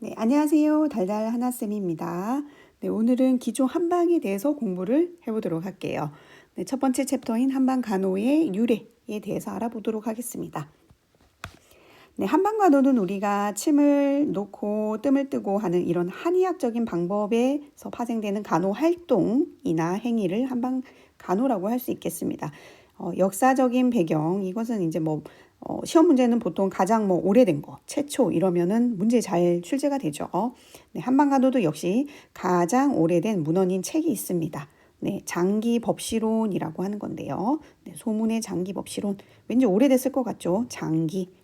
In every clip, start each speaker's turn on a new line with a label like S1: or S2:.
S1: 네, 안녕하세요. 달달 하나쌤입니다. 네, 오늘은 기초 한방에 대해서 공부를 해보도록 할게요. 네, 첫 번째 챕터인 한방간호의 유래에 대해서 알아보도록 하겠습니다. 네, 한방간호는 우리가 침을 놓고 뜸을 뜨고 하는 이런 한의학적인 방법에서 파생되는 간호 활동이나 행위를 한방간호라고 할 수 있겠습니다. 역사적인 배경, 이것은 이제 시험 문제는 보통 가장 오래된 거, 최초 이러면은 문제 잘 출제가 되죠. 네, 한방간호도 역시 가장 오래된 문헌인 책이 있습니다. 네, 장기법시론이라고 하는 건데요. 네, 소문의 장기법시론. 왠지 오래됐을 것 같죠?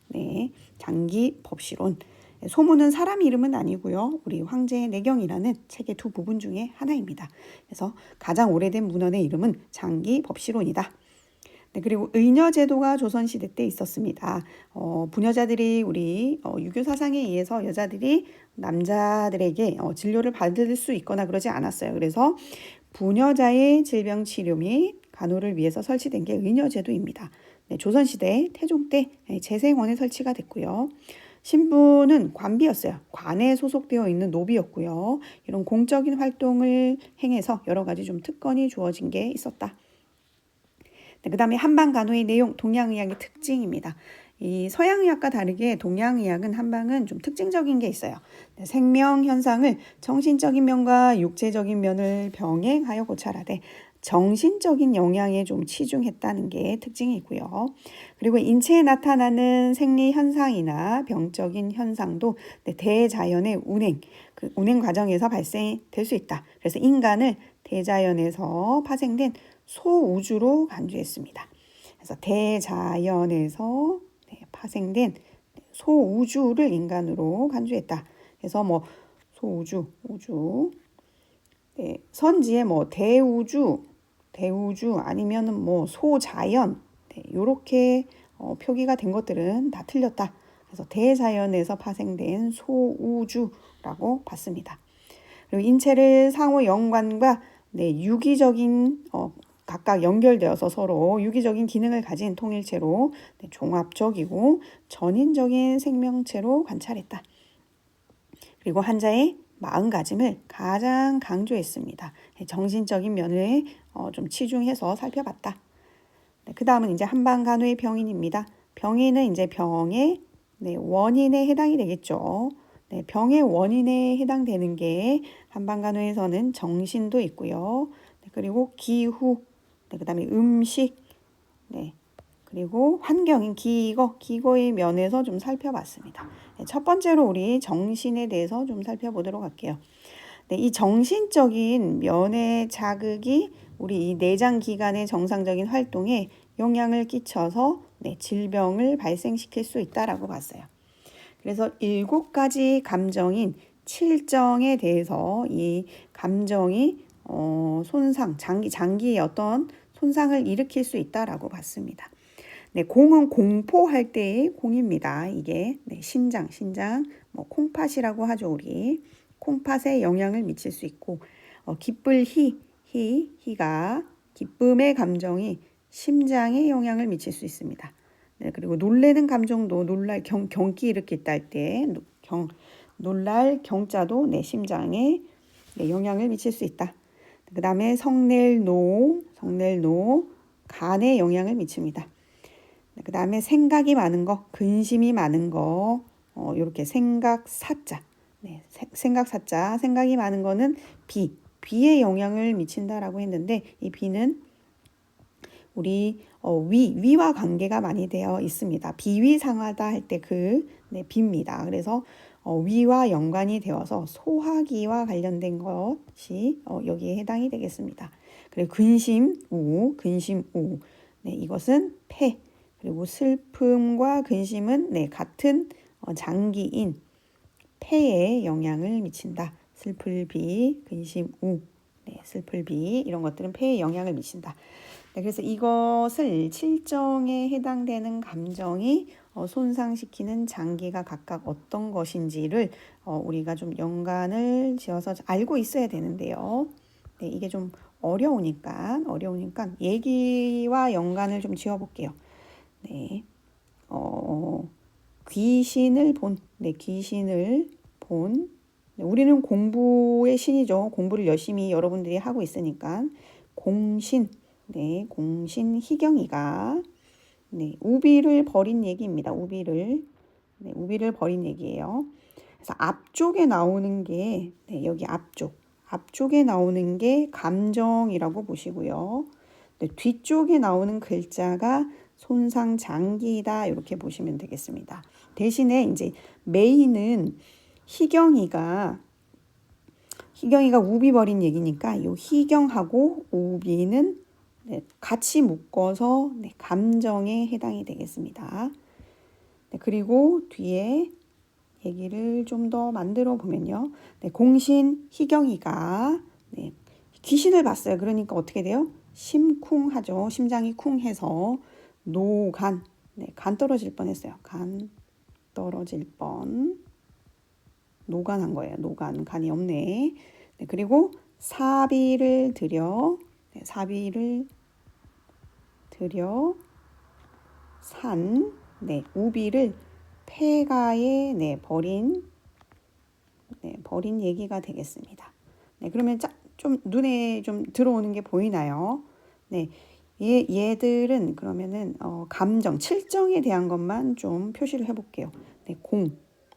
S1: 네, 장기법시론. 네, 소문은 사람 이름은 아니고요. 우리 황제의 내경이라는 책의 두 부분 중에 하나입니다. 그래서 가장 오래된 문헌의 이름은 장기법시론이다. 네, 그리고 의녀제도가 조선시대 때 있었습니다. 부녀자들이 우리 유교 사상에 의해서 여자들이 남자들에게 진료를 받을 수 있거나 그러지 않았어요. 그래서 부녀자의 질병 치료 및 간호를 위해서 설치된 게 의녀제도입니다. 네, 조선시대 태종 때 재생원에 설치가 됐고요. 신부는 관비였어요. 관에 소속되어 있는 노비였고요. 이런 공적인 활동을 행해서 여러 가지 좀 특권이 주어진 게 있었다. 네, 그 다음에 한방간호의 내용, 동양의학의 특징입니다. 이 서양의학과 다르게 동양의학은 한방은 좀 특징적인 게 있어요. 네, 생명 현상을 정신적인 면과 육체적인 면을 병행하여 고찰하되 정신적인 영향에 좀 치중했다는 게 특징이고요. 그리고 인체에 나타나는 생리 현상이나 병적인 현상도 대자연의 운행, 그 운행 과정에서 발생될 수 있다. 그래서 인간을 대자연에서 파생된 소우주로 간주했습니다. 그래서 대자연에서 파생된 소우주를 인간으로 간주했다. 그래서 소우주, 우주, 네, 선지의 대우주 아니면은 소자연, 네, 이렇게 표기가 된 것들은 다 틀렸다. 그래서 대자연에서 파생된 소우주라고 봤습니다. 그리고 인체를 상호 연관과 유기적인 각각 연결되어서 서로 유기적인 기능을 가진 통일체로 종합적이고 전인적인 생명체로 관찰했다. 그리고 환자의 마음가짐을 가장 강조했습니다. 정신적인 면을 좀 치중해서 살펴봤다. 그 다음은 이제 한방간호의 병인입니다. 병인은 이제 병의 원인에 해당이 되겠죠. 네, 병의 원인에 해당되는 게 한방간호에서는 정신도 있고요. 네, 그리고 기후, 네, 그 다음에 음식, 네, 그리고 환경인 기거의 면에서 좀 살펴봤습니다. 네, 첫 번째로 우리 정신에 대해서 좀 살펴보도록 할게요. 네, 이 정신적인 면의 자극이 우리 이 내장 기관의 정상적인 활동에 영향을 끼쳐서 질병을 발생시킬 수 있다라고 봤어요. 그래서 7가지 감정인 7정에 대해서 이 감정이 장기의 어떤 손상을 일으킬 수 있다라고 봤습니다. 네, 공은 공포할 때의 공입니다. 이게 신장, 콩팥이라고 하죠, 우리. 콩팥에 영향을 미칠 수 있고, 기쁠 희가 기쁨의 감정이 심장에 영향을 미칠 수 있습니다. 네, 그리고 놀래는 감정도 경기 일으켰다 할 때 놀랄 경자도 내 심장에 영향을 미칠 수 있다. 그 다음에 성낼노 간에 영향을 미칩니다. 그 다음에 생각이 많은 거, 근심이 많은 거, 이렇게 생각사자. 네, 생각사자. 생각이 많은 거는 비에 영향을 미친다라고 했는데, 이 비는 우리 위와 관계가 많이 되어 있습니다. 비위상하다 할 때 비입니다. 그래서 위와 연관이 되어서 소화기와 관련된 것이 여기에 해당이 되겠습니다. 그리고 근심우. 네, 이것은 폐. 그리고 슬픔과 근심은 같은 장기인 폐에 영향을 미친다. 슬플비, 근심우, 슬플비 이런 것들은 폐에 영향을 미친다. 네, 그래서 이것을 7정에 해당되는 감정이 손상시키는 장기가 각각 어떤 것인지를 우리가 좀 연관을 지어서 알고 있어야 되는데요. 네, 이게 좀 어려우니까 얘기와 연관을 좀 지어볼게요. 네, 귀신을 본. 네, 우리는 공부의 신이죠. 공부를 열심히 여러분들이 하고 있으니까 공신. 네, 공신 희경이가 네, 우비를 버린 얘기입니다. 네, 우비를 버린 얘기예요. 그래서 앞쪽에 나오는 게 네, 여기 앞쪽에 나오는 게 감정이라고 보시고요. 네, 뒤쪽에 나오는 글자가 손상장기이다 이렇게 보시면 되겠습니다. 대신에 이제 메인은 희경이가 우비 버린 얘기니까 요 희경하고 우비는 네, 같이 묶어서 네, 감정에 해당이 되겠습니다. 네, 그리고 뒤에 얘기를 좀 더 만들어 보면요. 네, 공신 희경이가 네, 귀신을 봤어요. 그러니까 어떻게 돼요? 심쿵하죠. 심장이 쿵해서 노간, 네, 간 떨어질 뻔했어요. 간 떨어질 뻔. 노간한 거예요. 노간, 간이 없네. 네, 그리고 사비를 들여, 네, 사비를 들여 산, 네, 우비를 폐가에 네, 버린 얘기가 되겠습니다. 네, 그러면 좀 눈에 좀 들어오는 게 보이나요? 네, 얘들은 그러면은 감정, 칠정에 대한 것만 좀 표시를 해볼게요. 네,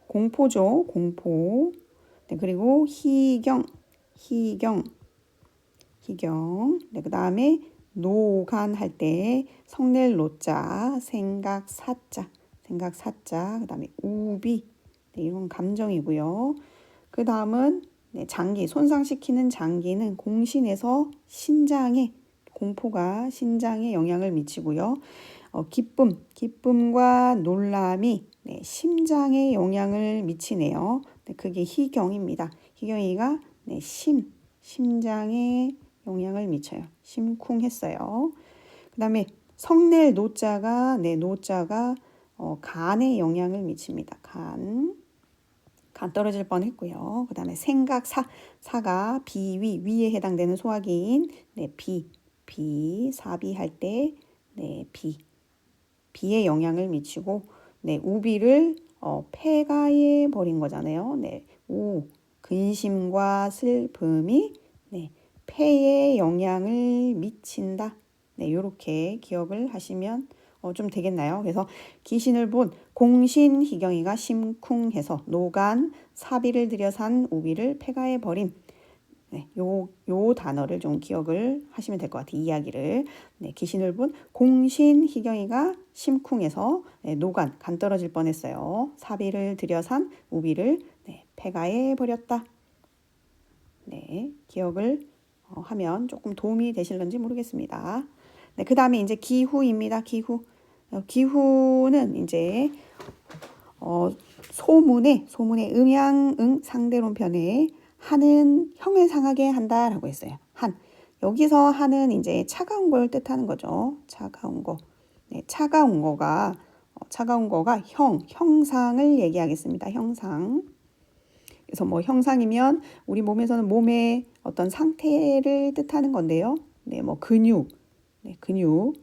S1: 공포죠, 공포. 네, 그리고 희경. 네, 그 다음에 노간 할 때 성낼 노자, 생각 사자, 그 다음에 우비, 네, 이건 감정이고요. 그 다음은 네, 장기, 손상시키는 장기는 공신에서 신장에, 공포가 신장에 영향을 미치고요. 기쁨과 놀람이 네, 심장에 영향을 미치네요. 네, 그게 희경입니다. 희경이가 네, 심장에 영향을 미쳐요. 심쿵했어요. 그 다음에 성낼 노자가 네, 노자가 간에 영향을 미칩니다. 간 떨어질 뻔했고요. 그 다음에 생각 사가 위에 해당되는 소화기인 네, 사비할 때 네, 비에 영향을 미치고 네, 우비를 폐가에 버린 거잖아요. 네, 근심과 슬픔이 네, 폐에 영향을 미친다. 네, 이렇게 기억을 하시면 좀 되겠나요? 그래서 귀신을 본 공신 희경이가 심쿵해서 노간 사비를 들여 산 우비를 폐가에 버린 네, 요 단어를 좀 기억을 하시면 될 것 같아요. 이야기를. 네, 귀신을 본 공신 희경이가 심쿵해서 네, 노간, 간 떨어질 뻔했어요. 사비를 들여 산 우비를 네, 폐가에 버렸다. 네, 기억을 하면 조금 도움이 되실런지 모르겠습니다. 네, 그 다음에 이제 기후입니다. 기후는 이제 소문의 음양응 상대론편에 한은 형을 상하게 한다라고 했어요. 여기서 한은 이제 차가운 걸 뜻하는 거죠. 차가운 거. 네, 차가운 거가 형상을 얘기하겠습니다. 형상. 그래서 뭐 형상이면 우리 몸에서는 몸의 어떤 상태를 뜻하는 건데요. 네, 뭐 근육. 네, 근육.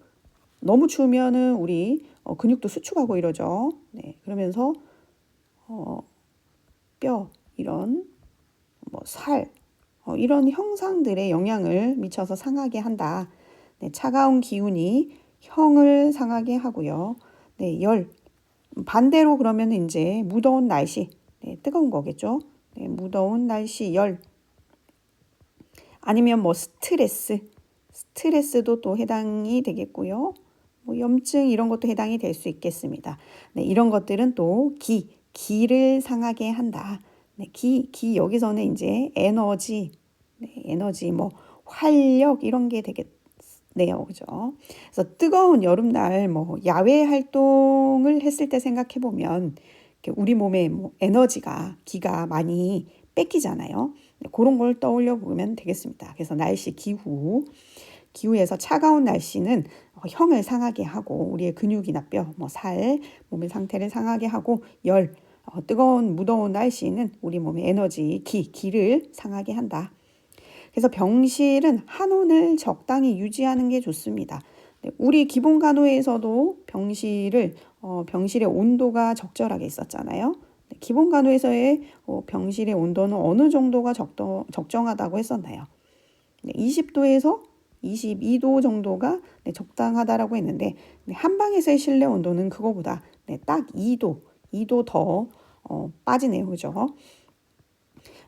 S1: 너무 추우면은 우리 근육도 수축하고 이러죠. 네, 그러면서 뼈 이런 뭐 살 이런 형상들의 영향을 미쳐서 상하게 한다. 네, 차가운 기운이 형을 상하게 하고요. 네, 열 반대로 그러면 이제 무더운 날씨, 네, 뜨거운 거겠죠. 네, 무더운 날씨 열 아니면 뭐 스트레스도 또 해당이 되겠고요. 뭐 염증 이런 것도 해당이 될 수 있겠습니다. 네, 이런 것들은 또 기를 상하게 한다. 네, 여기서는 이제 에너지, 뭐 활력 이런 게 되겠네요, 그죠? 그래서 뜨거운 여름날 뭐 야외 활동을 했을 때 생각해 보면 우리 몸에 뭐 기가 많이 뺏기잖아요. 네, 그런 걸 떠올려 보면 되겠습니다. 그래서 날씨 기후에서 차가운 날씨는 형을 상하게 하고 우리의 근육이나 뼈, 뭐 살, 몸의 상태를 상하게 하고 뜨거운 무더운 날씨는 우리 몸의 에너지, 기를 상하게 한다. 그래서 병실은 한온을 적당히 유지하는 게 좋습니다. 네, 우리 기본 간호에서도 병실의 온도가 적절하게 있었잖아요. 네, 기본 간호에서의 병실의 온도는 어느 정도가 적정하다고 했었나요? 20도에서 22도 정도가 적당하다라고 했는데 한방에서의 실내 온도는 그거보다 딱 2도 더 빠지네요. 그죠?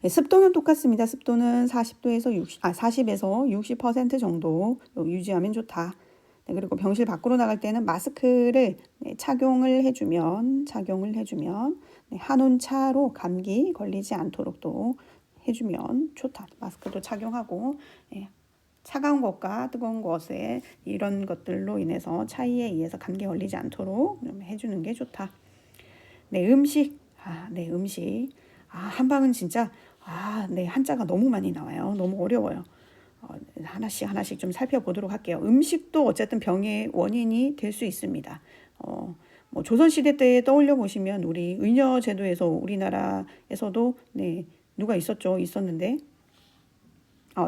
S1: 습도는 똑같습니다. 습도는 40에서 60% 정도 유지하면 좋다. 그리고 병실 밖으로 나갈 때는 마스크를 착용을 해주면 한온차로 감기 걸리지 않도록 또 해주면 좋다. 마스크도 착용하고 차가운 것과 뜨거운 것에 이런 것들로 인해서 차이에 의해서 감기 걸리지 않도록 해주는 게 좋다. 음식. 음식. 한방은 진짜 한자가 너무 많이 나와요. 너무 어려워요. 하나씩 좀 살펴보도록 할게요. 음식도 어쨌든 병의 원인이 될 수 있습니다. 뭐 조선시대 때 떠올려 보시면 우리 의녀 제도에서 우리나라에서도 누가 있었는데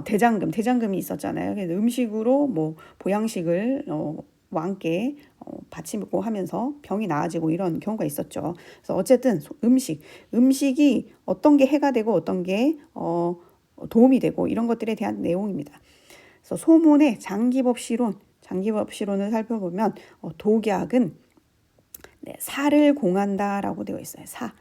S1: 대장금이 있었잖아요. 그래서 음식으로 뭐 보양식을 왕께 바치고 하면서 병이 나아지고 이런 경우가 있었죠. 그래서 어쨌든 음식이 어떤 게 해가 되고 어떤 게 도움이 되고 이런 것들에 대한 내용입니다. 그래서 소문의 장기법시론을 살펴보면 독약은 사를 공한다라고 되어 있어요. 사.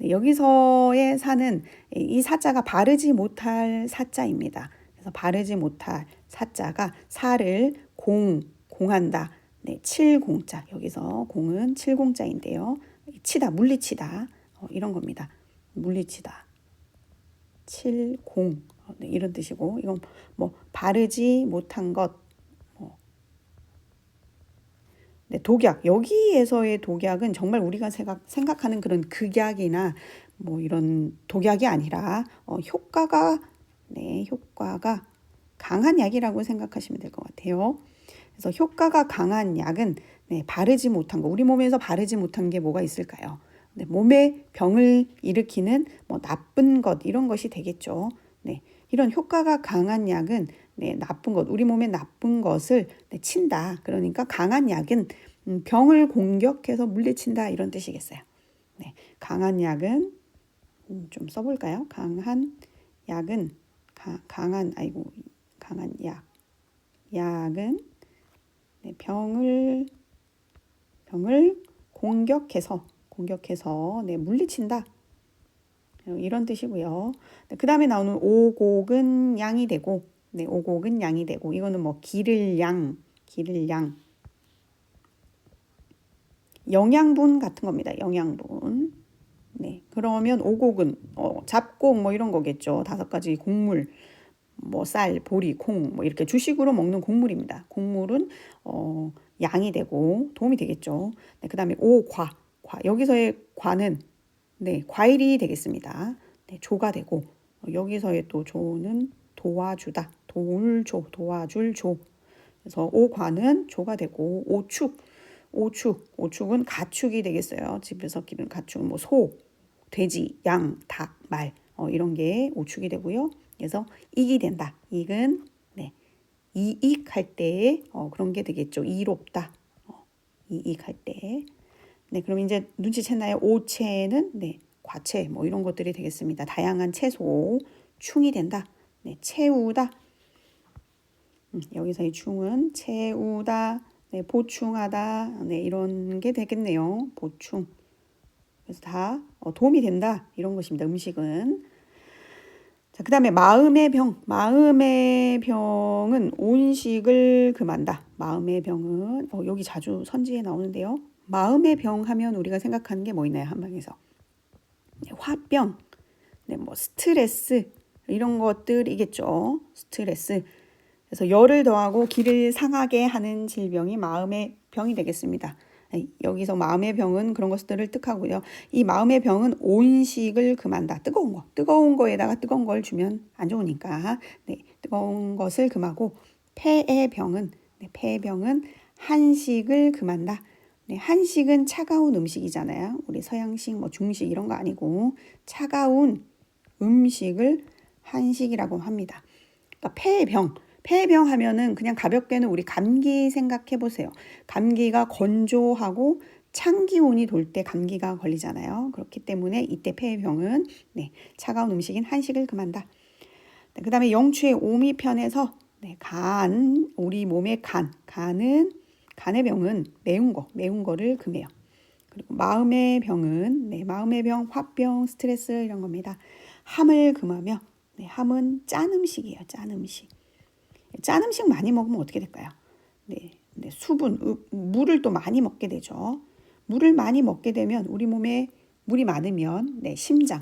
S1: 여기서의 사는 이 사자가 바르지 못할 사자입니다. 그래서 바르지 못할 사자가 사를 공한다. 칠공자. 여기서 공은 칠공자인데요. 치다, 물리치다. 이런 겁니다. 물리치다. 칠공. 이런 뜻이고, 이건 뭐 바르지 못한 것. 독약. 여기에서의 독약은 정말 우리가 생각하는 그런 극약이나 뭐 이런 독약이 아니라 효과가 강한 약이라고 생각하시면 될 것 같아요. 그래서 효과가 강한 약은 바르지 못한 거. 우리 몸에서 바르지 못한 게 뭐가 있을까요? 몸에 병을 일으키는 뭐 나쁜 것 이런 것이 되겠죠. 이런 효과가 강한 약은 나쁜 것, 우리 몸에 나쁜 것을 친다. 그러니까 강한 약은 병을 공격해서 물리친다 이런 뜻이겠어요. 강한 약은 좀 써볼까요? 강한 약은 강한 약. 약은 병을 공격해서 물리친다. 이런 뜻이고요. 그 다음에 나오는 오곡은 양이 되고, 오곡은 양이 되고, 이거는 뭐 기를 양, 영양분 같은 겁니다. 영양분. 그러면 오곡은 잡곡 뭐 이런 거겠죠. 5가지 곡물, 뭐 쌀, 보리, 콩, 뭐 이렇게 주식으로 먹는 곡물입니다. 곡물은 양이 되고 도움이 되겠죠. 그 다음에 오과, 여기서의 과는 과일이 되겠습니다. 조가 되고 여기서의 또 조는 도와주다. 도와줄 조. 그래서 오과는 조가 되고 오축은 가축이 되겠어요. 집에서 기르는 가축, 뭐 소, 돼지, 양, 닭, 말 이런 게 오축이 되고요. 그래서 이익이 된다. 이익은 이익할 때 그런 게 되겠죠. 이롭다. 이익할 때. 그럼 이제 눈치챘나요? 오채는 과채 뭐 이런 것들이 되겠습니다. 다양한 채소, 충이 된다. 채우다. 여기서의 충은 채우다, 보충하다, 이런 게 되겠네요. 보충. 그래서 다 도움이 된다. 이런 것입니다. 음식은. 자, 그 다음에 마음의 병은 온식을 금한다. 마음의 병은 여기 자주 선지에 나오는데요. 마음의 병 하면 우리가 생각하는 게 뭐 있나요? 한방에서. 화병, 뭐 스트레스 이런 것들이겠죠. 스트레스. 그래서 열을 더하고 기를 상하게 하는 질병이 마음의 병이 되겠습니다. 여기서 마음의 병은 그런 것들을 뜻하고요. 이 마음의 병은 온식을 금한다. 뜨거운 거에다가 뜨거운 걸 주면 안 좋으니까 뜨거운 것을 금하고 폐의 병은 한식을 금한다. 한식은 차가운 음식이잖아요. 우리 서양식, 뭐 중식 이런 거 아니고 차가운 음식을 한식이라고 합니다. 그러니까 폐의 병 하면은 그냥 가볍게는 우리 감기 생각해 보세요. 감기가 건조하고 찬 기온이 돌 때 감기가 걸리잖아요. 그렇기 때문에 이때 폐병은 네, 차가운 음식인 한식을 금한다. 네, 그 다음에 영추의 오미 편에서 네, 우리 몸의 간의 병은 매운 거를 금해요. 그리고 마음의 병은 네, 마음의 병, 화병, 스트레스 이런 겁니다. 함을 금하며 네, 함은 짠 음식이에요. 짠 음식. 짠 음식 많이 먹으면 어떻게 될까요? 네, 네, 물을 또 많이 먹게 되죠. 물을 많이 먹게 되면 우리 몸에 물이 많으면 네,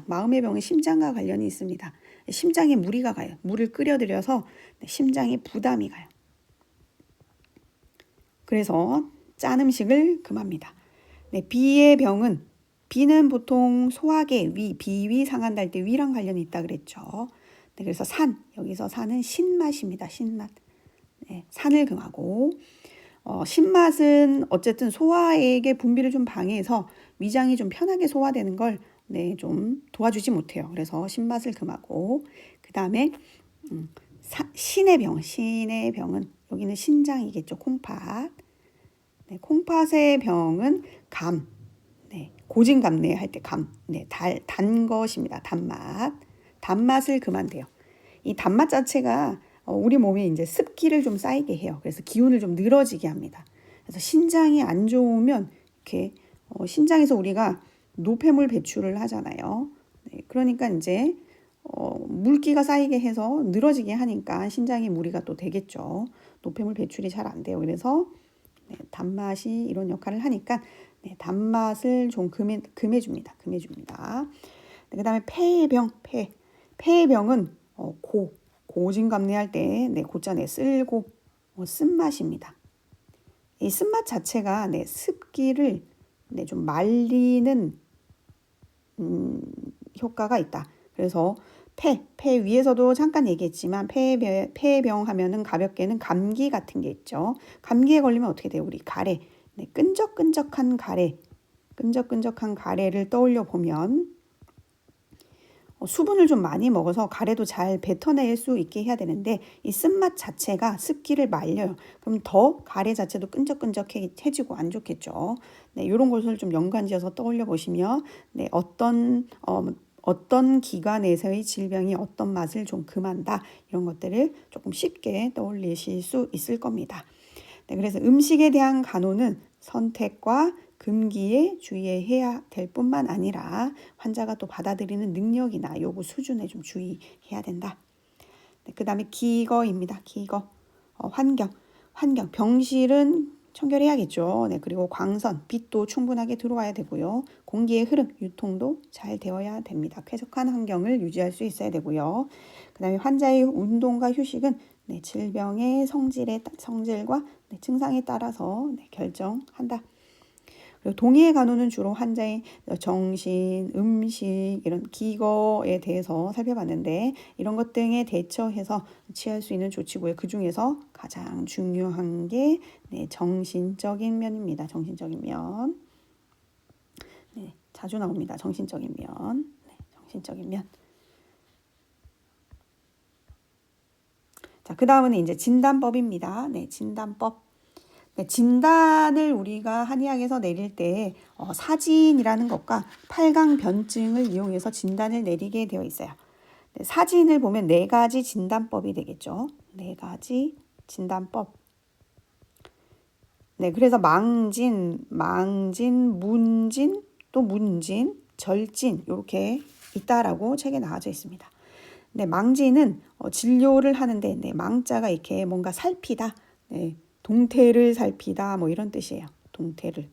S1: 마음의 병은 심장과 관련이 있습니다. 심장에 무리가 가요. 물을 끓여들여서 네, 심장에 부담이 가요. 그래서 짠 음식을 금합니다. 네, 비는 보통 소화계, 비위 상한다 때 위랑 관련이 있다 그랬죠. 네, 그래서 여기서 산은 신맛입니다. 신맛. 네, 산을 금하고 신맛은 어쨌든 소화액의 분비를 좀 방해해서 위장이 좀 편하게 소화되는 걸 네, 좀 도와주지 못해요. 그래서 신맛을 금하고 그 다음에 신의 병은 여기는 신장이겠죠. 콩팥. 네, 콩팥의 병은 네, 고진감래 할 때 네, 단 것입니다. 단맛을 금한대요. 이 단맛 자체가 우리 몸에 이제 습기를 좀 쌓이게 해요. 그래서 기운을 좀 늘어지게 합니다. 그래서 신장이 안 좋으면 이렇게 신장에서 우리가 노폐물 배출을 하잖아요. 네, 그러니까 이제 물기가 쌓이게 해서 늘어지게 하니까 신장에 무리가 또 되겠죠. 노폐물 배출이 잘 안 돼요. 그래서 네, 단맛이 이런 역할을 하니까 네, 단맛을 좀 금해줍니다. 네, 그 다음에 폐의 병은 고진감래할 때 네, 고자 쓸고 쓴맛입니다. 이 쓴맛 자체가 네, 습기를 네, 좀 말리는 효과가 있다. 그래서 폐 위에서도 잠깐 얘기했지만 폐병 하면은 가볍게는 감기 같은 게 있죠. 감기에 걸리면 어떻게 돼요? 우리 가래, 네, 끈적끈적한 가래를 떠올려 보면 수분을 좀 많이 먹어서 가래도 잘 뱉어낼 수 있게 해야 되는데 이 쓴맛 자체가 습기를 말려요. 그럼 더 가래 자체도 끈적끈적해지고 안 좋겠죠. 네, 이런 것을 좀 연관지어서 떠올려 보시면 네, 어떤 기관에서의 질병이 어떤 맛을 좀 금한다 이런 것들을 조금 쉽게 떠올리실 수 있을 겁니다. 네, 그래서 음식에 대한 간호는 선택과 금기에 주의해야 될 뿐만 아니라 환자가 또 받아들이는 능력이나 요구 수준에 좀 주의해야 된다. 네, 그 다음에 기거입니다. 기거. 환경. 병실은 청결해야겠죠. 네, 그리고 광선, 빛도 충분하게 들어와야 되고요. 공기의 흐름, 유통도 잘 되어야 됩니다. 쾌적한 환경을 유지할 수 있어야 되고요. 그 다음에 환자의 운동과 휴식은 네, 질병의 성질과 네, 증상에 따라서 네, 결정한다. 그리고 동의의 간호는 주로 환자의 정신, 음식, 이런 기거에 대해서 살펴봤는데 이런 것 등에 대처해서 취할 수 있는 조치고요. 그 중에서 가장 중요한 게 네, 정신적인 면입니다. 정신적인 면. 네, 자주 나옵니다. 정신적인 면. 네, 정신적인 면. 자, 그 다음은 이제 진단법입니다. 네, 진단법. 네, 진단을 우리가 한의학에서 내릴 때 사진이라는 것과 팔강변증을 이용해서 진단을 내리게 되어 있어요. 네, 사진을 보면 4가지 진단법이 되겠죠. 4가지 진단법. 네, 그래서 망진, 문진, 또 문진, 절진 이렇게 있다라고 책에 나와져 있습니다. 네, 망진은 진료를 하는데 네, 망자가 이렇게 뭔가 살피다. 네, 동태를 살피다 뭐 이런 뜻이에요. 동태를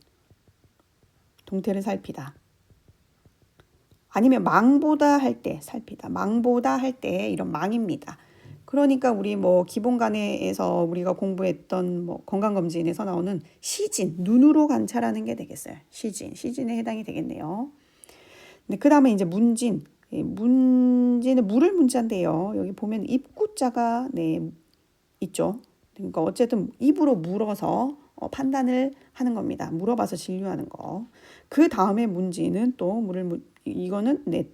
S1: 살피다. 아니면 망보다 할 때 살피다. 망보다 할 때 이런 망입니다. 그러니까 우리 뭐 기본간에서 우리가 공부했던 뭐 건강검진에서 나오는 시진, 눈으로 관찰하는 게 되겠어요. 시진에 해당이 되겠네요. 네, 그 다음에 이제 문진. 문진은 물을 문자인데요. 여기 보면 입구자가 네, 있죠. 그러니까 어쨌든 입으로 물어서 판단을 하는 겁니다. 물어봐서 진료하는 거. 그 다음에 문지는 또 이거는 네,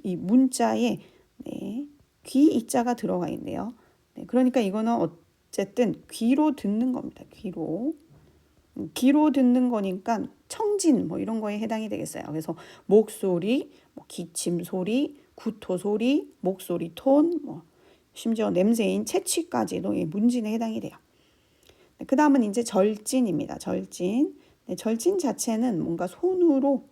S1: 이 문자에 네, 귀 이자가 들어가 있네요. 네, 그러니까 이거는 어쨌든 귀로 듣는 겁니다. 귀로 듣는 거니까 청진 뭐 이런 거에 해당이 되겠어요. 그래서 목소리, 뭐 기침 소리, 구토 소리, 목소리 톤, 뭐 심지어 냄새인 채취까지도 이 문진에 해당이 돼요. 그 다음은 이제 절진입니다. 절진. 네, 절진 자체는 뭔가 손으로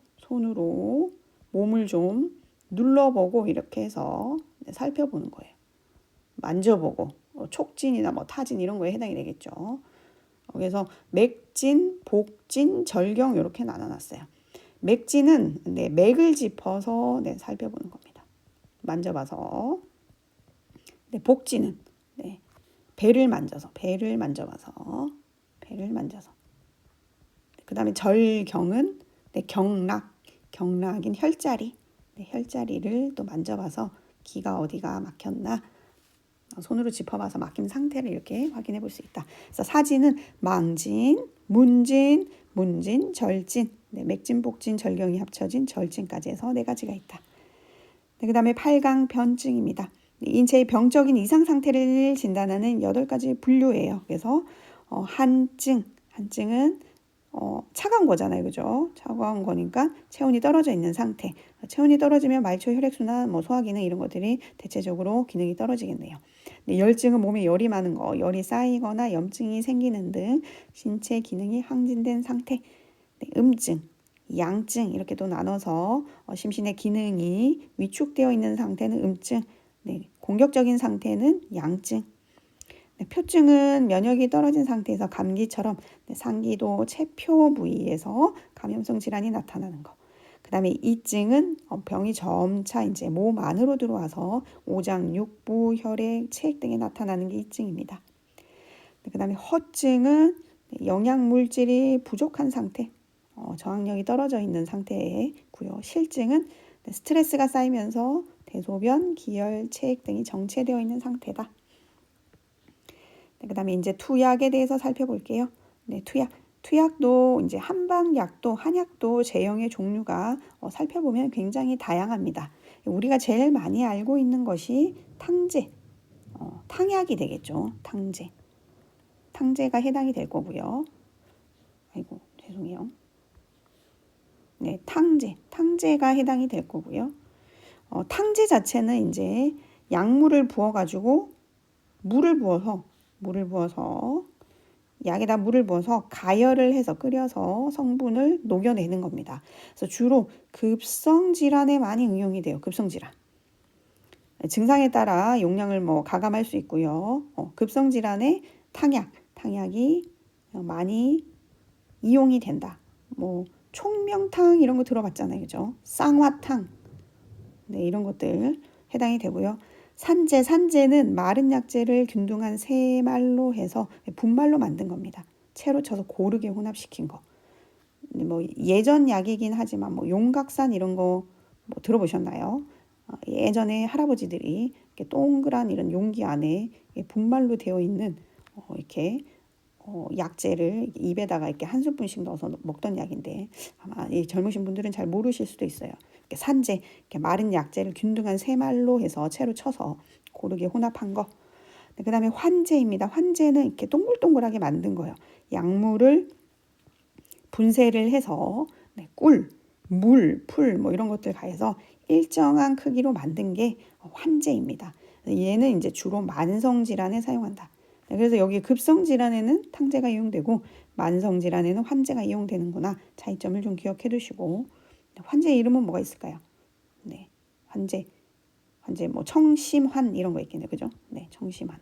S1: 몸을 좀 눌러보고 이렇게 해서 살펴보는 거예요. 만져보고 촉진이나 뭐 타진 이런 거에 해당이 되겠죠. 그래서 맥진, 복진, 절경 이렇게 나눠놨어요. 맥진은 맥을 짚어서 살펴보는 겁니다. 만져봐서. 복진은 배를 만져서 그 다음에 절경은 경락인 혈자리, 혈자리를 또 만져봐서 기가 어디가 막혔나 손으로 짚어봐서 막힌 상태를 이렇게 확인해 볼 수 있다. 그래서 사진은 망진, 문진, 절진, 맥진, 복진, 절경이 합쳐진 절진까지 해서 4가지가 있다. 그 다음에 8강 변증입니다. 인체의 병적인 이상 상태를 진단하는 8가지 분류예요. 그래서 한증은 차가운 거잖아요. 그죠? 차가운 거니까 체온이 떨어져 있는 상태. 체온이 떨어지면 말초, 혈액순환, 뭐 소화기능 이런 것들이 대체적으로 기능이 떨어지겠네요. 열증은 몸에 열이 많은 거, 열이 쌓이거나 염증이 생기는 등 신체 기능이 항진된 상태. 음증, 양증 이렇게 또 나눠서 심신의 기능이 위축되어 있는 상태는 음증, 공격적인 상태는 양증. 표증은 면역이 떨어진 상태에서 감기처럼 상기도 체표 부위에서 감염성 질환이 나타나는 거. 그 다음에 이증은 병이 점차 이제 몸 안으로 들어와서 오장, 육부, 혈액, 체액 등에 나타나는 게 이증입니다. 그 다음에 허증은 영양 물질이 부족한 상태, 저항력이 떨어져 있는 상태고요. 실증은 스트레스가 쌓이면서 대소변, 기혈, 체액 등이 정체되어 있는 상태다. 그 다음에 이제 투약에 대해서 살펴볼게요. 투약도 이제 한방약도, 한약도 제형의 종류가 살펴보면 굉장히 다양합니다. 우리가 제일 많이 알고 있는 것이 탕제, 탕약이 되겠죠. 탕제가 해당이 될 거고요. 아이고, 죄송해요. 탕제가 해당이 될 거고요. 탕제 자체는 이제 약물을 부어가지고 물을 부어서 약에다 물을 부어서 가열을 해서 끓여서 성분을 녹여내는 겁니다. 그래서 주로 급성 질환에 많이 응용이 돼요. 급성 질환. 증상에 따라 용량을 뭐 가감할 수 있고요. 급성 질환에 탕약이 많이 이용이 된다. 뭐 총명탕 이런 거 들어봤잖아요. 그죠? 쌍화탕. 이런 것들 해당이 되고요. 산재는 마른 약재를 균등한 세말로 해서 분말로 만든 겁니다. 채로 쳐서 고르게 혼합시킨 거. 뭐 예전 약이긴 하지만 뭐 용각산 이런 거 뭐 들어보셨나요? 예전에 할아버지들이 이렇게 동그란 이런 용기 안에 분말로 되어 있는 이렇게 약재를 입에다가 이렇게 한 스푼씩 넣어서 먹던 약인데 아마 이 젊으신 분들은 잘 모르실 수도 있어요. 이렇게 산재, 이렇게 마른 약재를 균등한 세말로 해서 채로 쳐서 고르게 혼합한 거. 그 다음에 환제입니다. 환제는 이렇게 동글동글하게 만든 거예요. 약물을 분쇄를 해서 꿀, 물, 풀 뭐 이런 것들 가해서 일정한 크기로 만든 게 환제입니다. 얘는 이제 주로 만성 질환에 사용한다. 그래서 여기 급성 질환에는 탕제가 이용되고 만성 질환에는 환제가 이용되는구나. 차이점을 좀 기억해 두시고. 환제 이름은 뭐가 있을까요? 환제 뭐 청심환 이런 거 있겠네요. 그죠? 청심환.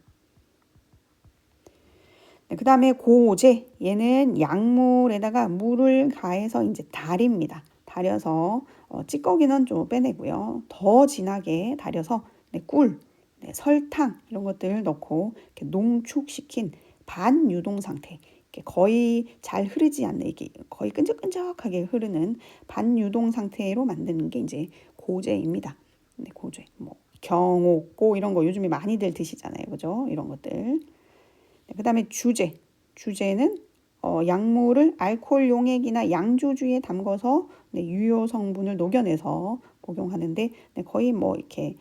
S1: 그 다음에 고제, 얘는 약물에다가 물을 가해서 이제 달입니다. 달여서 찌꺼기는 좀 빼내고요. 더 진하게 달여서 꿀, 설탕 이런 것들을 넣고 이렇게 농축시킨 반유동 상태, 이렇게 거의 잘 흐르지 않는, 이게 거의 끈적끈적하게 흐르는 반유동 상태로 만드는 게 이제 고제입니다. 고제, 뭐 경옥고 이런 거 요즘에 많이들 드시잖아요, 그죠? 이런 것들. 그 다음에 주제는 약물을 알코올 용액이나 양조주에 담궈서 유효 성분을 녹여내서 복용하는데 거의 뭐 이렇게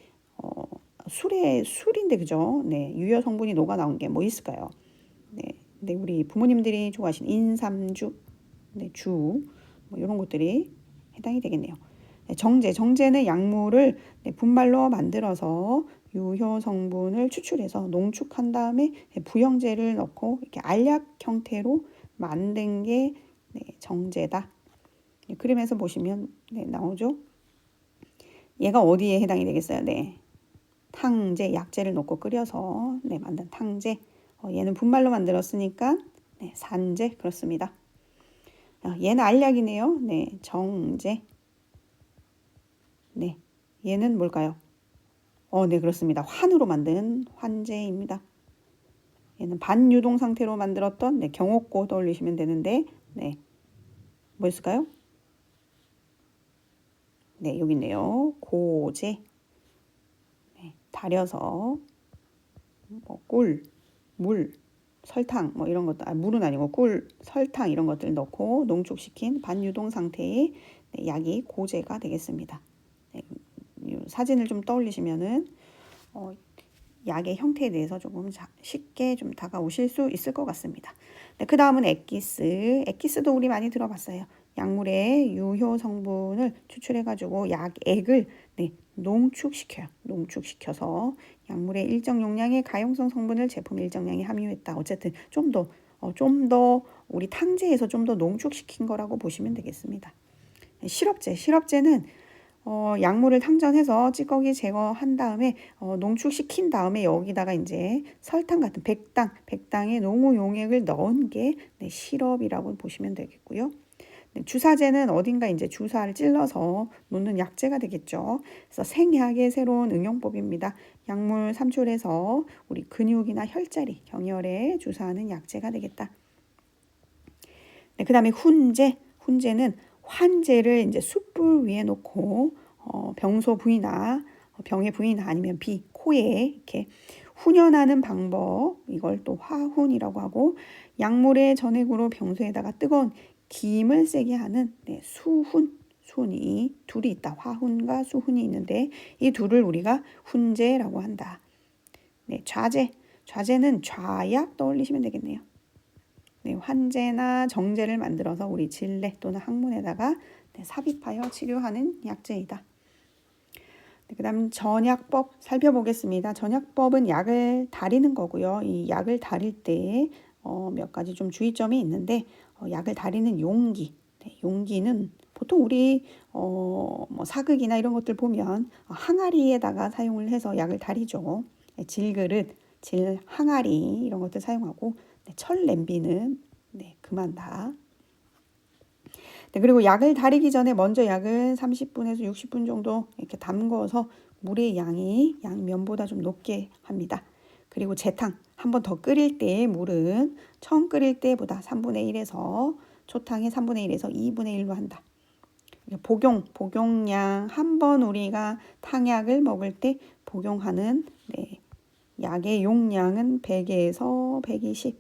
S1: 술인데 그죠? 유효 성분이 녹아 나온 게 뭐 있을까요? 우리 부모님들이 좋아하시는 인삼주, 주, 뭐 이런 것들이 해당이 되겠네요. 네, 정제는 약물을 분말로 만들어서 유효 성분을 추출해서 농축한 다음에 부영제를 넣고 이렇게 알약 형태로 만든 게 정제다. 그림에서 보시면 나오죠. 얘가 어디에 해당이 되겠어요? 네, 탕제, 약재를 넣고 끓여서 만든 탕제. 얘는 분말로 만들었으니까 산제. 그렇습니다. 얘는 알약이네요. 네, 정제. 네, 얘는 뭘까요? 네, 그렇습니다. 환으로 만든 환제입니다. 얘는 반유동 상태로 만들었던 경옥고 떠올리시면 되는데, 뭐였을까요? 네, 여기 있네요. 고제. 달여서 꿀, 물, 설탕 뭐 이런 것도 물은 아니고 꿀, 설탕 이런 것들 넣고 농축시킨 반유동 상태의 약이 고제가 되겠습니다. 사진을 좀 떠올리시면은 약의 형태에 대해서 조금 쉽게 좀 다가오실 수 있을 것 같습니다. 그 다음은 액기스. 액기스도 우리 많이 들어봤어요. 약물의 유효 성분을 추출해가지고 약액을 농축시켜요. 농축시켜서 약물의 일정 용량의 가용성 성분을 제품에 일정량이 함유했다. 어쨌든 좀 더 우리 탕제에서 좀 더 농축시킨 거라고 보시면 되겠습니다. 실업제는 약물을 탕전해서 찌꺼기 제거한 다음에 농축시킨 다음에 여기다가 이제 설탕 같은 백당의 농후 용액을 넣은 게 시럽이라고 보시면 되겠고요. 주사제는 어딘가 이제 주사를 찔러서 놓는 약제가 되겠죠. 그래서 생약의 새로운 응용법입니다. 약물 삼출해서 우리 근육이나 혈자리, 경혈에 주사하는 약제가 되겠다. 그 다음에 훈제는 환제를 이제 숯불 위에 놓고 병소 부위나 병의 부위나 아니면 코에 이렇게 훈연하는 방법, 이걸 또 화훈이라고 하고, 약물의 전액으로 병소에다가 뜨거운 김을 세게 하는 수훈이 둘이 있다. 화훈과 수훈이 있는데 이 둘을 우리가 훈제라고 한다. 좌제는 좌약 떠올리시면 되겠네요. 환제나 정제를 만들어서 우리 질내 또는 항문에다가 삽입하여 치료하는 약제이다. 그 다음 전약법 살펴보겠습니다. 전약법은 약을 다리는 거고요. 이 약을 다릴 때 몇 가지 좀 주의점이 있는데, 약을 다리는 용기는 보통 우리 뭐 사극이나 이런 것들 보면 항아리에다가 사용을 해서 약을 다리죠. 질그릇, 항아리 이런 것들 사용하고, 철 냄비는 그만다. 그리고 약을 다리기 전에 먼저 약을 30분에서 60분 정도 이렇게 담궈서 물의 양이 양면보다 좀 높게 합니다. 그리고 재탕, 한 번 더 끓일 때 물은 처음 끓일 때보다 3분의 1에서 초탕의 3분의 1에서 2분의 1로 한다. 복용량, 한 번 우리가 탕약을 먹을 때 복용하는 약의 용량은 100에서 120,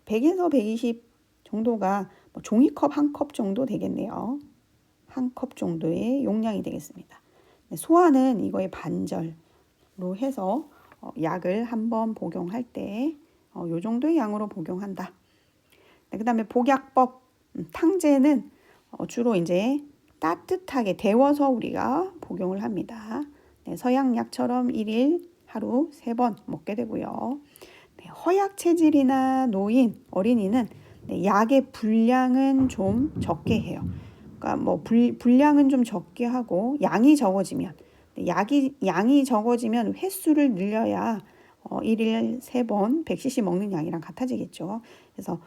S1: 100에서 120 정도가 종이컵 한 컵 정도 되겠네요. 한 컵 정도의 용량이 되겠습니다. 소화는 이거의 반절로 해서 약을 한번 복용할 때 이 정도의 양으로 복용한다. 그 다음에 복약법, 탕제는 주로 이제 따뜻하게 데워서 우리가 복용을 합니다. 서양약처럼 1일 하루 3번 먹게 되고요. 허약 체질이나 노인, 어린이는 약의 분량은 좀 적게 해요. 그러니까 뭐 분량은 좀 적게 하고 양이 적어지면 양이 적어지면 횟수를 늘려야 1일 3번 100cc 먹는 양이랑 같아지겠죠. 그래서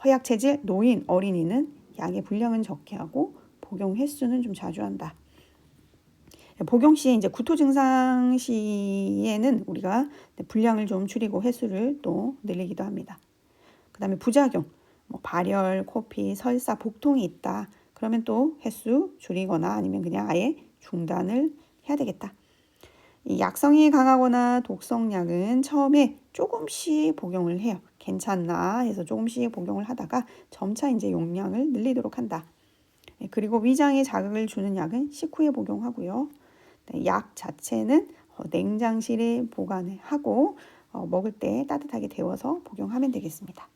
S1: 허약 체질, 노인, 어린이는 약의 분량은 적게 하고 복용 횟수는 좀 자주 한다. 복용 시에 이제 구토 증상 시에는 우리가 분량을 좀 줄이고 횟수를 또 늘리기도 합니다. 그 다음에 부작용, 발열, 코피, 설사, 복통이 있다. 그러면 또 횟수 줄이거나 아니면 그냥 아예 중단을 해야 되겠다. 이 약성이 강하거나 독성약은 처음에 조금씩 복용을 해요. 괜찮나 해서 조금씩 복용을 하다가 점차 이제 용량을 늘리도록 한다. 그리고 위장에 자극을 주는 약은 식후에 복용하고요. 약 자체는 냉장실에 보관을 하고 먹을 때 따뜻하게 데워서 복용하면 되겠습니다.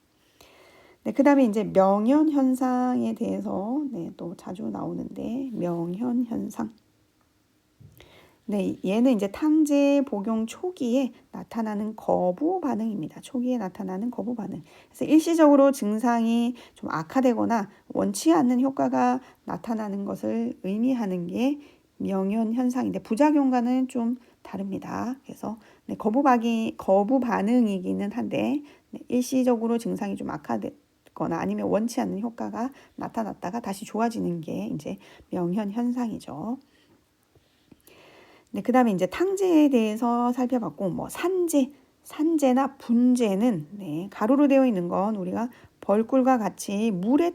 S1: 네, 그다음에 이제 명현 현상에 대해서 네, 또 자주 나오는데 명현 현상. 네, 얘는 이제 탕제 복용 초기에 나타나는 거부 반응입니다. 초기에 나타나는 거부 반응. 그래서 일시적으로 증상이 좀 악화되거나 원치 않는 효과가 나타나는 것을 의미하는 게 명현 현상인데 부작용과는 좀 다릅니다. 그래서 네, 거부 반응이기는 한데 네, 일시적으로 증상이 좀 악화되거나 아니면 원치 않는 효과가 나타났다가 다시 좋아지는 게 이제 명현 현상이죠. 네, 그다음에 이제 탕제에 대해서 살펴봤고, 뭐 산제나 분제는 네, 가루로 되어 있는 건 우리가 벌꿀과 같이 물에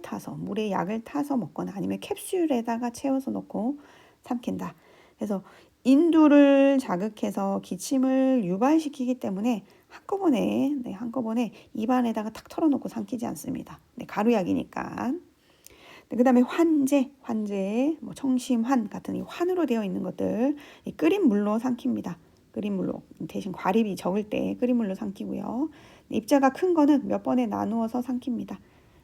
S1: 약을 타서 먹거나 아니면 캡슐에다가 채워서 넣고 삼킨다. 그래서 인두를 자극해서 기침을 유발시키기 때문에 한꺼번에 입안에다가 탁 털어놓고 삼키지 않습니다. 네, 가루약이니까. 그다음에 환제, 뭐 청심환 같은 이 환으로 되어 있는 것들 이 끓인 물로 삼킵니다. 끓인 물로 대신 과립이 적을 때 끓인 물로 삼키고요. 입자가 큰 거는 몇 번에 나누어서 삼킵니다.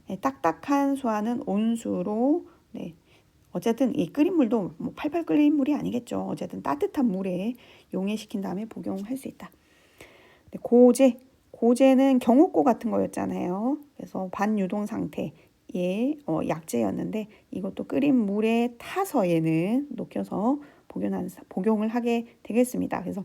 S1: 네, 딱딱한 수화는 온수로 네, 어쨌든 이 끓인 물도 뭐 팔팔 끓인 물이 아니겠죠. 어쨌든 따뜻한 물에 용해시킨 다음에 복용할 수 있다. 네, 고제는 경옥고 같은 거였잖아요. 그래서 반유동 상태. 약재였는데 이것도 끓인 물에 타서 얘는 녹여서 복용을 하게 되겠습니다. 그래서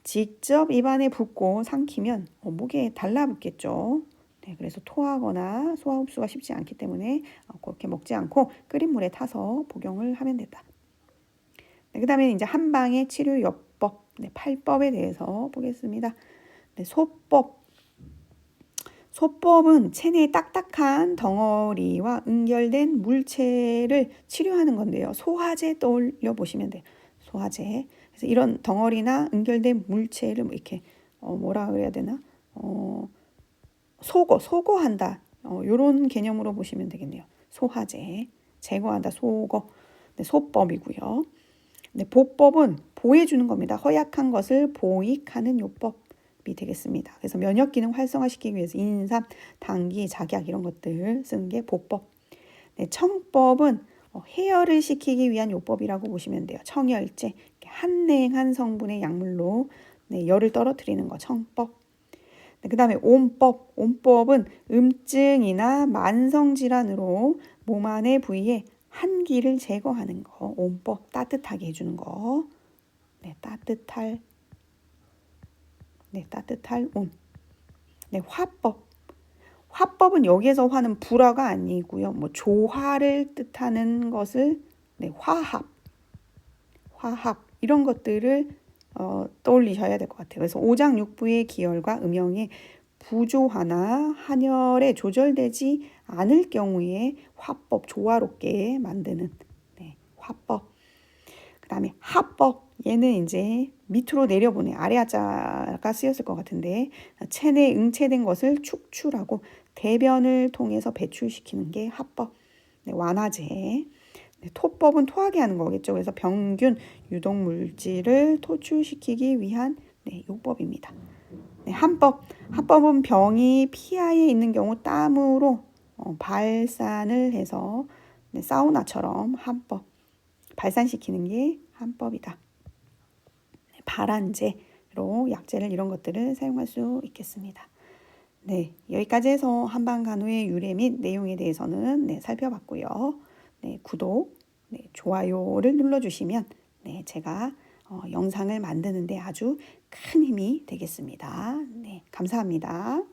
S1: 직접 입안에 붓고 삼키면 목에 달라붙겠죠. 네, 그래서 토하거나 소화 흡수가 쉽지 않기 때문에 그렇게 먹지 않고 끓인 물에 타서 복용을 하면 된다. 네, 그다음에 이제 한방의 치료요법, 네, 팔법에 대해서 보겠습니다. 네, 소법은 체내의 딱딱한 덩어리와 응결된 물체를 치료하는 건데요. 소화제 떠올려 보시면 돼요. 소화제. 그래서 이런 덩어리나 응결된 물체를 뭐 이렇게 뭐라 그래야 되나? 소거한다. 요런 개념으로 보시면 되겠네요. 소화제. 제거한다. 소거. 네, 소법이고요. 네, 보법은 보호해주는 겁니다. 허약한 것을 보익하는 요법이 되겠습니다. 그래서 면역 기능 활성화시키기 위해서 인삼, 당기, 작약 이런 것들 쓰는 게 보법. 네, 청법은 해열을 시키기 위한 요법이라고 보시면 돼요. 청열제, 한냉한 성분의 약물로 네, 열을 떨어뜨리는 거 청법. 네, 그 다음에 온법은 음증이나 만성질환으로 몸 안의 부위에 한기를 제거하는 거. 온법 따뜻하게 해주는 거. 네, 따뜻할 온. 네, 화법은 여기에서 화는 불화가 아니고요. 뭐 조화를 뜻하는 것을 네, 화합 이런 것들을 떠올리셔야 될 것 같아요. 그래서 오장육부의 기혈과 음영의 부조화나 한혈에 조절되지 않을 경우에 화법, 조화롭게 만드는 네, 화법. 그 다음에 합법, 얘는 이제 밑으로 내려보내 아래 하자가 쓰였을 것 같은데 체내에 응체된 것을 축출하고 대변을 통해서 배출시키는 게 합법. 네, 완화제. 네, 토법은 토하게 하는 거겠죠. 그래서 병균, 유독물질을 토출시키기 위한 네, 요법입니다. 네, 한법은 병이 피하에 있는 경우 땀으로 발산을 해서 네, 사우나처럼 한법 발산시키는 게 한법이다. 네, 발한제로 약재를 이런 것들을 사용할 수 있겠습니다. 네, 여기까지 해서 한방간호의 유래 및 내용에 대해서는 네, 살펴봤고요. 네, 구독, 네, 좋아요를 눌러주시면 네, 제가 영상을 만드는데 아주 큰 힘이 되겠습니다. 네, 감사합니다.